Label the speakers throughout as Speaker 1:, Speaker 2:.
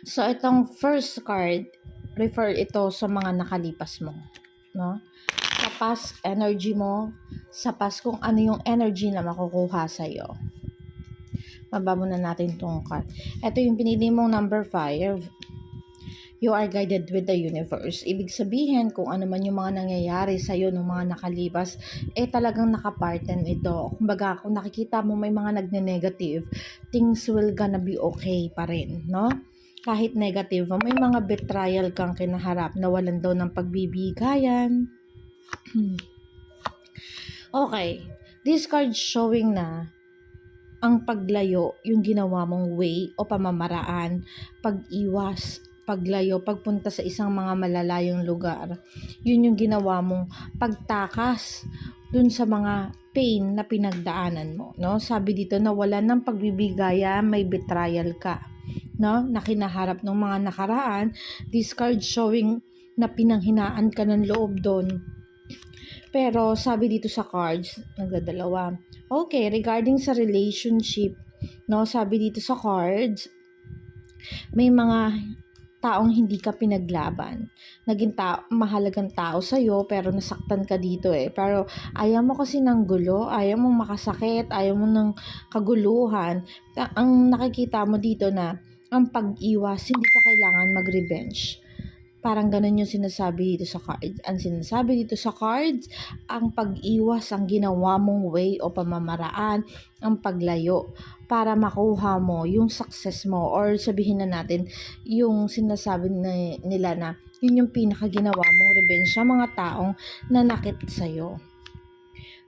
Speaker 1: So, itong first card, refer ito sa mga nakalipas mo, no? Sa past energy mo, sa past kung ano yung energy na makukuha sa'yo. Baba muna natin itong card. Ito yung pinili mong number 5. You are guided with the universe. Ibig sabihin, kung ano man yung mga nangyayari sa'yo ng mga nakalipas, talagang nakaparten ito. Kumbaga, kung nakikita mo may mga nagne-negative, things will gonna be okay pa rin, no? Kahit negative, may mga betrayal kang kinaharap na walang daw ng pagbibigayan. Okay, this card showing na ang paglayo, yung ginawa mong way o pamamaraan, pag-iwas, paglayo, pagpunta sa isang mga malalayong lugar, yun yung ginawa mong pagtakas dun sa mga pain na pinagdaanan mo, no? Sabi dito na wala ng pagbibigaya, may betrayal ka, no? Na kinaharap ng mga nakaraan. This card showing na pinanghinaan ka ng loob doon. Pero sabi dito sa cards, nagdadalawa. Okay, regarding sa relationship, no, sabi dito sa cards, may mga taong hindi ka pinaglaban. Naging mahalagang tao sa'yo, pero nasaktan ka dito Pero ayaw mo kasi ng gulo, ayaw mo makasakit, ayaw mo ng kaguluhan. Ang nakikita mo dito na ang pag-iwas, hindi ka kailangan mag-revenge. Parang ganun yung sinasabi dito sa cards. Ang sinasabi dito sa cards, ang pag-iwas, ang ginawa mong way o pamamaraan, ang paglayo para makuha mo yung success mo, or sabihin na natin yung sinasabi nila na yun yung pinakaginawa mong revenge sa mga taong nanakit sa'yo.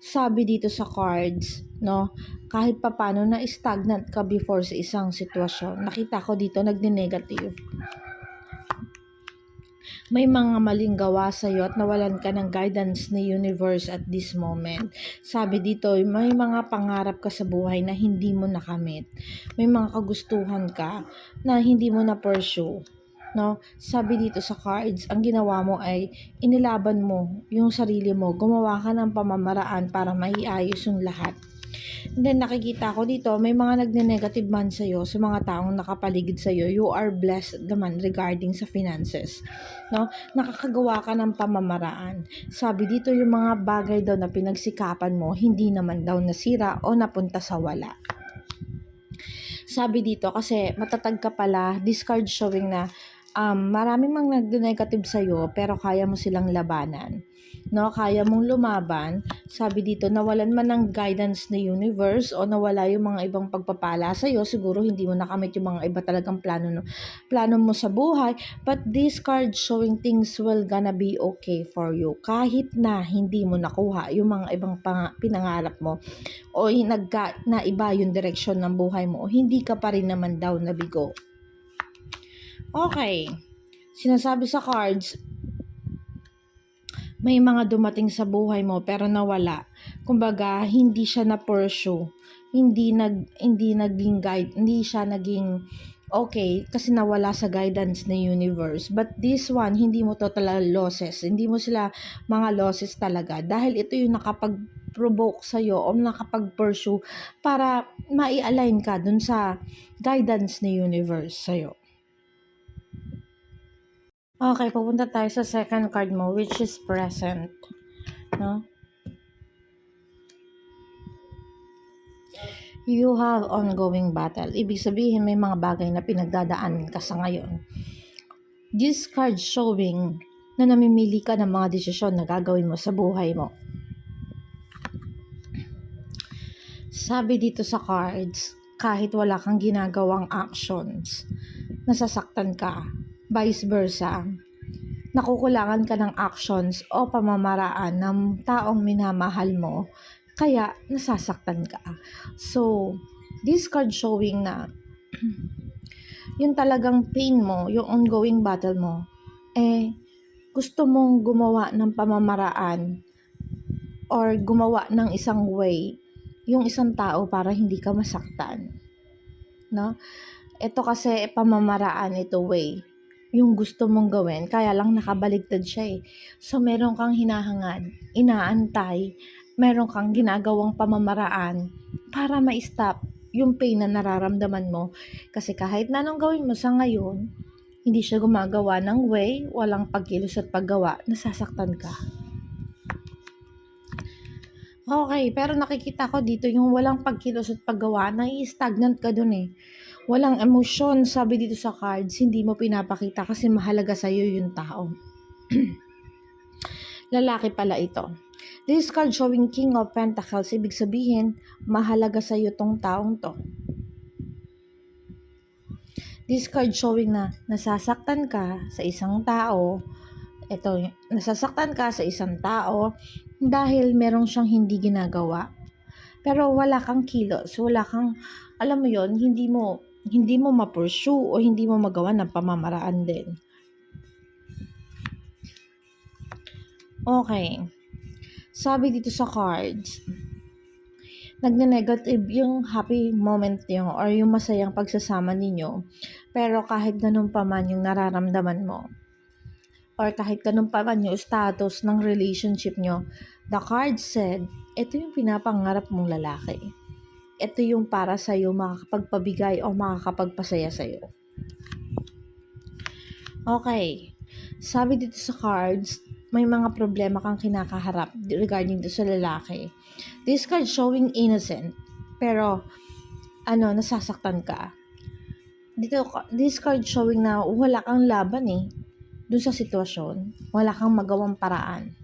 Speaker 1: Sabi dito sa cards, no, kahit papano na stagnant ka before sa isang sitwasyon, nakita ko dito nagne-negative. May mga maling gawa sa iyo at nawalan ka ng guidance ni universe at this moment. Sabi dito, may mga pangarap ka sa buhay na hindi mo nakamit. May mga kagustuhan ka na hindi mo na pursue. No? Sabi dito sa cards, ang ginawa mo ay inilaban mo yung sarili mo. Gumawa ka ng pamamaraan para maiayos yung lahat. And then nakikita ko dito, may mga nagne-negative man sa'yo, sa mga taong nakapaligid sa'yo, you are blessed naman regarding sa finances. No? Nakakagawa ka ng pamamaraan. Sabi dito, yung mga bagay daw na pinagsikapan mo, hindi naman daw nasira o napunta sa wala. Sabi dito, kasi matatag ka pala, this card showing na maraming mga nag-negative sa'yo, pero kaya mo silang labanan. No, kaya mong lumaban. Sabi dito, nawalan man ng guidance ni universe o nawala yung mga ibang pagpapala sa iyo, siguro hindi mo nakamit yung mga iba talagang plano mo sa buhay, but this card showing things will gonna be okay for you. Kahit na hindi mo nakuha yung mga ibang pinangarap mo o naiba yung direksyon ng buhay mo, hindi ka pa rin naman daw nabigo. Okay. Sinasabi sa cards, may mga dumating sa buhay mo pero nawala. Kumbaga, hindi siya na-pursue. Hindi naging guide, hindi siya naging okay kasi nawala sa guidance ng universe. But this one, hindi mo to talaga losses. Hindi mo sila mga losses talaga dahil ito yung nakapag-provoke sa'yo o nakapag-pursue para mai-align ka dun sa guidance ng universe sa'yo. Okay, pupunta tayo sa second card mo, which is present. No? You have ongoing battle. Ibig sabihin, may mga bagay na pinagdadaanan ka sa ngayon. This card showing na namimili ka ng mga desisyon na gagawin mo sa buhay mo. Sabi dito sa cards, kahit wala kang ginagawang actions, nasasaktan ka. Vice versa, nakukulangan ka ng actions o pamamaraan ng taong minamahal mo, kaya nasasaktan ka. So, this card showing na yung talagang pain mo, yung ongoing battle mo, gusto mong gumawa ng pamamaraan or gumawa ng isang way yung isang tao para hindi ka masaktan. No? Ito kasi pamamaraan, ito way yung gusto mong gawin, kaya lang nakabaligtad siya So, meron kang hinahangad, inaantay, meron kang ginagawang pamamaraan para ma-stop yung pain na nararamdaman mo. Kasi kahit na anong gawin mo sa ngayon, hindi siya gumagawa ng way, walang pagkilos at paggawa, nasasaktan ka. Okay, pero nakikita ko dito yung walang pagkilos at paggawa, nai-stagnant ka dun eh. Walang emosyon, sabi dito sa cards, hindi mo pinapakita kasi mahalaga sa'yo yung tao. Lalaki pala ito. This card showing King of Pentacles, ibig sabihin, mahalaga sa'yo tong taong to. This card showing na nasasaktan ka sa isang tao, nasasaktan ka sa isang tao dahil merong siyang hindi ginagawa. Pero wala kang kilos, wala kang, alam mo yon, hindi mo ma-pursue o hindi mo magawa ng pamamaraan din. Okay. Sabi dito sa cards, nagne-negative yung happy moment niyo or yung masayang pagsasama ninyo. Pero kahit ganun pa man yung nararamdaman mo, or kahit ganun pa man yung status ng relationship nyo, the card said, ito yung pinapangarap mong lalaki. Ito yung para sa'yo makakapagpabigay o makakapagpasaya sa'yo. Okay. Sabi dito sa cards, may mga problema kang kinakaharap regarding to sa lalaki. This card showing innocent, pero nasasaktan ka. Dito, this card showing na wala kang laban dun sa sitwasyon, wala kang magawang paraan.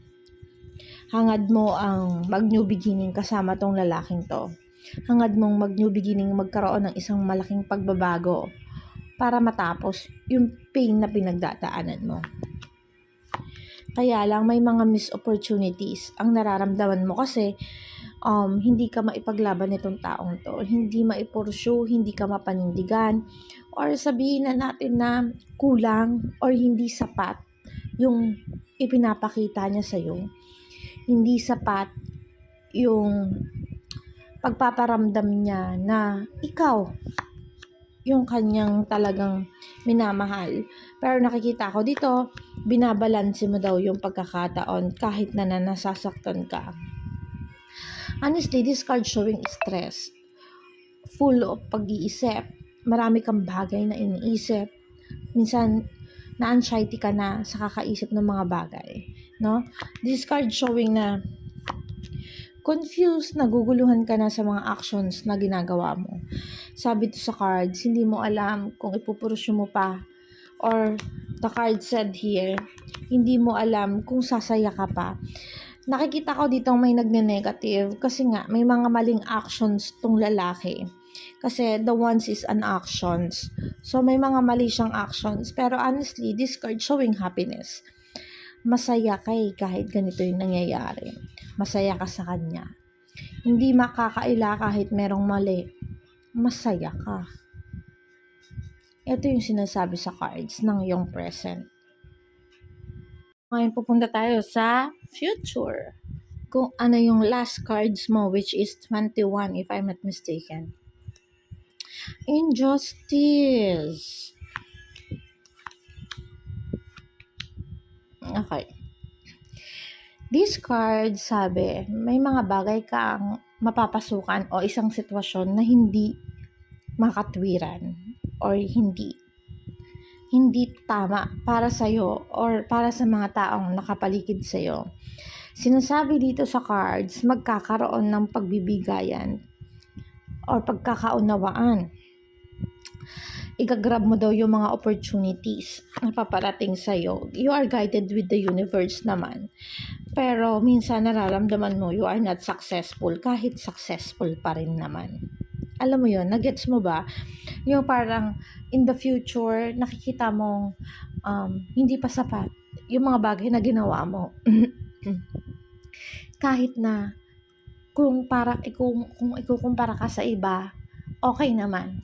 Speaker 1: Hangad mo ang mag-new beginning kasama tong lalaking to. Hangad mong mag-new beginning, magkaroon ng isang malaking pagbabago para matapos yung pain na pinagdadaanan mo. Kaya lang may mga missed opportunities ang nararamdaman mo kasi hindi ka maipaglaban nitong taong to, hindi maipursue, hindi ka mapanindigan, or sabihin na natin na kulang or hindi sapat yung ipinapakita niya sa'yo. Hindi sapat yung pagpaparamdam niya na ikaw yung kanyang talagang minamahal. Pero nakikita ko dito, binabalanse mo daw yung pagkakataon kahit na nasasaktan ka. Honestly, this card showing stress. Full of pag-iisip. Marami kang bagay na iniisip. Minsan, na-anxiety ka na sa kakaisip ng mga bagay. No? This card showing na confused, naguguluhan ka na sa mga actions na ginagawa mo. Sabi to sa cards, hindi mo alam kung ipupurusyo mo pa. Or the card said here, hindi mo alam kung sasaya ka pa. Nakikita ko dito may nagne-negative kasi nga may mga maling actions tong lalaki. Kasi the ones is an actions. So may mga mali siyang actions. Pero honestly, this card showing happiness. Masaya ka kahit ganito yung nangyayari. Masaya ka sa kanya. Hindi makakaila kahit merong mali. Masaya ka. Ito yung sinasabi sa cards ng iyong present. Ngayon pupunta tayo sa future. Kung ano yung last cards mo, which is 21 if I'm not mistaken. Injustice. Okay. This card sabi, may mga bagay kang mapapasukan o isang sitwasyon na hindi makatwiran or hindi tama para sa'yo or para sa mga taong nakapaligid sa'yo. Sinasabi dito sa cards, magkakaroon ng pagbibigayan or pagkakaunawaan. Igagrab mo daw yung mga opportunities na paparating sa'yo. You are guided with the universe naman. Pero minsan nararamdaman mo you are not successful kahit successful pa rin naman. Alam mo yun, nagets mo ba? Yung parang in the future, nakikita mong hindi pa sapat yung mga bagay na ginawa mo. Kahit na kung ikukumpara ka sa iba, okay naman.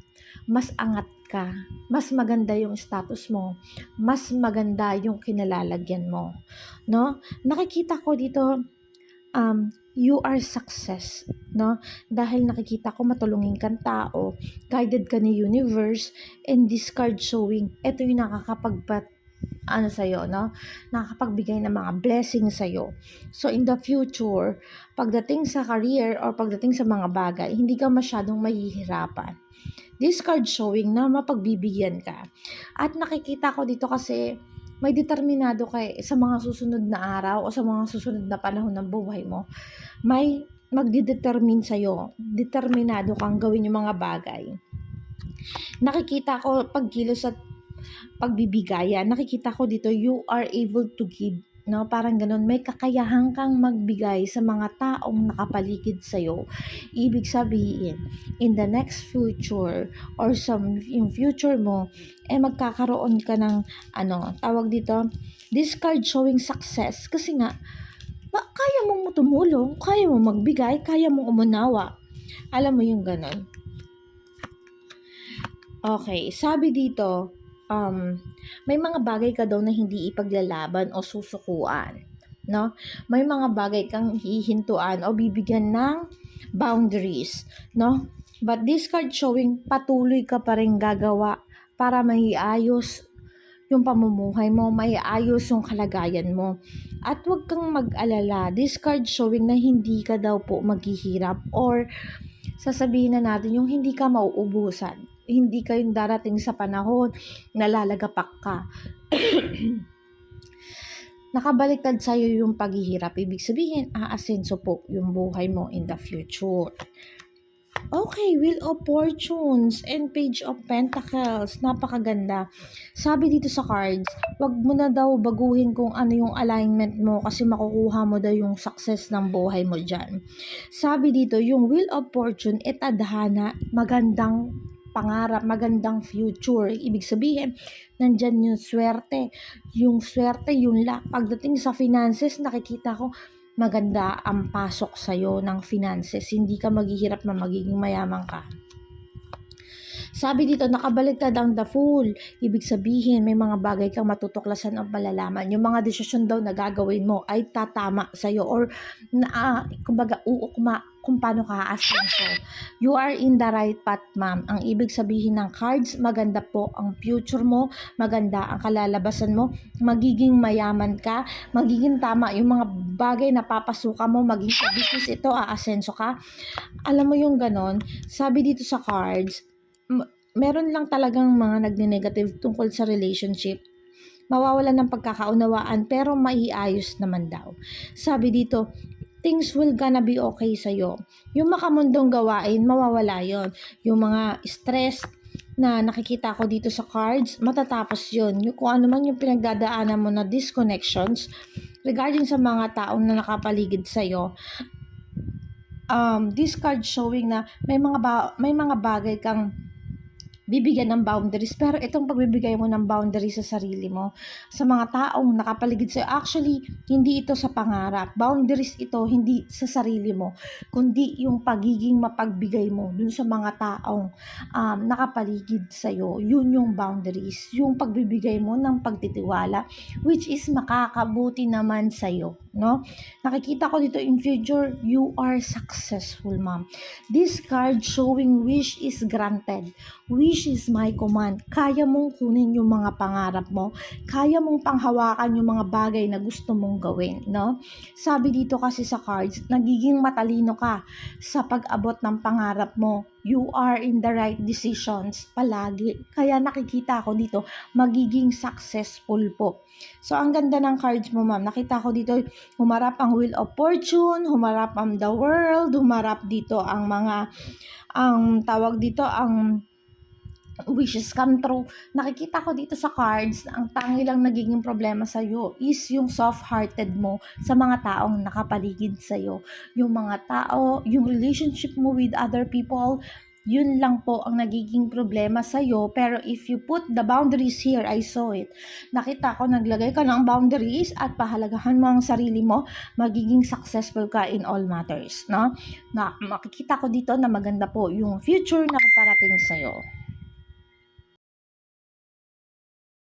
Speaker 1: Mas angat ka, mas maganda yung status mo, mas maganda yung kinalalagyan mo, no? Nakikita ko dito, you are success, no? Dahil nakikita ko matulungin kang tao, guided ka ni universe, and this card showing, ito yung sa'yo, no? Nakakapagbigay ng mga blessings sa'yo. So, in the future, pagdating sa career or pagdating sa mga bagay, hindi ka masyadong mahihirapan. This card showing na mapagbibigyan ka. At nakikita ko dito kasi may determinado ka sa mga susunod na araw o sa mga susunod na panahon ng buhay mo. May magdidetermine sa'yo. Determinado kang gawin yung mga bagay. Nakikita ko pagkilos at pagbibigayan, nakikita ko dito, you are able to give, no? Parang ganun, may kakayahan kang magbigay sa mga taong nakapaligid sa'yo. Ibig sabihin, in the next future, or yung future mo, magkakaroon ka ng, tawag dito, this card showing success, kasi nga, kaya mong tumulong, kaya mong magbigay, kaya mong umunawa. Alam mo yung ganun. Okay, sabi dito, may mga bagay ka daw na hindi ipaglalaban o susukuan, no? May mga bagay kang hihintuan o bibigyan ng boundaries, no? But this card showing patuloy ka pa rin gagawa para maiayos yung pamumuhay mo, maiayos yung kalagayan mo. At huwag kang mag-alala, this card showing na hindi ka daw po maghihirap or sasabihin na natin yung hindi ka mauubusan. Hindi ka yung darating sa panahon na lalagapak ka. Nakabaliktad sa'yo yung paghihirap. Ibig sabihin, aasenso po yung buhay mo in the future. Okay, Wheel of Fortunes and Page of Pentacles. Napakaganda. Sabi dito sa cards, wag mo na daw baguhin kung ano yung alignment mo kasi makukuha mo daw yung success ng buhay mo dyan. Sabi dito, yung Wheel of Fortune, tadhana, magandang pangarap, magandang future. Ibig sabihin, nandyan yung swerte. Yung swerte, yung luck. Pagdating sa finances, nakikita ko, maganda ang pasok sa'yo ng finances. Hindi ka maghihirap na magiging mayaman ka. Sabi dito, nakabaliktad ang the Fool. Ibig sabihin, may mga bagay kang matutuklasan o malalaman. Yung mga desisyon daw na gagawin mo ay tatama sa'yo or kumbaga uukma kung paano ka aasenso. You are in the right path, ma'am. Ang ibig sabihin ng cards, maganda po ang future mo, maganda ang kalalabasan mo, magiging mayaman ka, magiging tama yung mga bagay na papasukan mo, maging sa business ito, aasenso ka. Alam mo yung ganon, sabi dito sa cards, meron lang talagang mga nagne-negative tungkol sa relationship. Mawawalan ng pagkakaunawaan pero maiayos naman daw. Sabi dito, things will gonna be okay sa'yo. Yung makamundong gawain, mawawala yon. Yung mga stress na nakikita ko dito sa cards, matatapos yon. Yung kung ano man yung pinagdadaanan mo na disconnections regarding sa mga taong na nakapaligid sa'yo, this card showing na may mga bagay kang bibigyan ng boundaries, pero itong pagbibigay mo ng boundaries sa sarili mo, sa mga taong nakapaligid sa'yo, actually, hindi ito sa pangarap. Boundaries ito, hindi sa sarili mo, kundi yung pagiging mapagbigay mo dun sa mga taong nakapaligid sa'yo. Yun yung boundaries, yung pagbibigay mo ng pagtitiwala, which is makakabuti naman sa'yo. No? Nakikita ko dito in future, you are successful, ma'am. This card showing wish is granted. Wish is my command. Kaya mong kunin yung mga pangarap mo. Kaya mong panghawakan yung mga bagay na gusto mong gawin, no? Sabi dito kasi sa cards, nagiging matalino ka sa pag-abot ng pangarap mo. You are in the right decisions palagi. Kaya nakikita ko dito, magiging successful po. So, ang ganda ng cards mo, ma'am. Nakita ko dito, humarap ang Wheel of Fortune, humarap ang the World, humarap dito ang tawag dito, ang wishes come true. Nakikita ko dito sa cards na ang tangi lang nagiging problema sa iyo is yung soft-hearted mo sa mga taong nakapaligid sa iyo. Yung mga tao, yung relationship mo with other people, yun lang po ang nagiging problema sa iyo. Pero if you put the boundaries here, I saw it. Nakita ko naglagay ka ng boundaries at pahalagahan mo ang sarili mo, magiging successful ka in all matters, no? Na makikita ko dito na maganda po yung future na paparating sa iyo.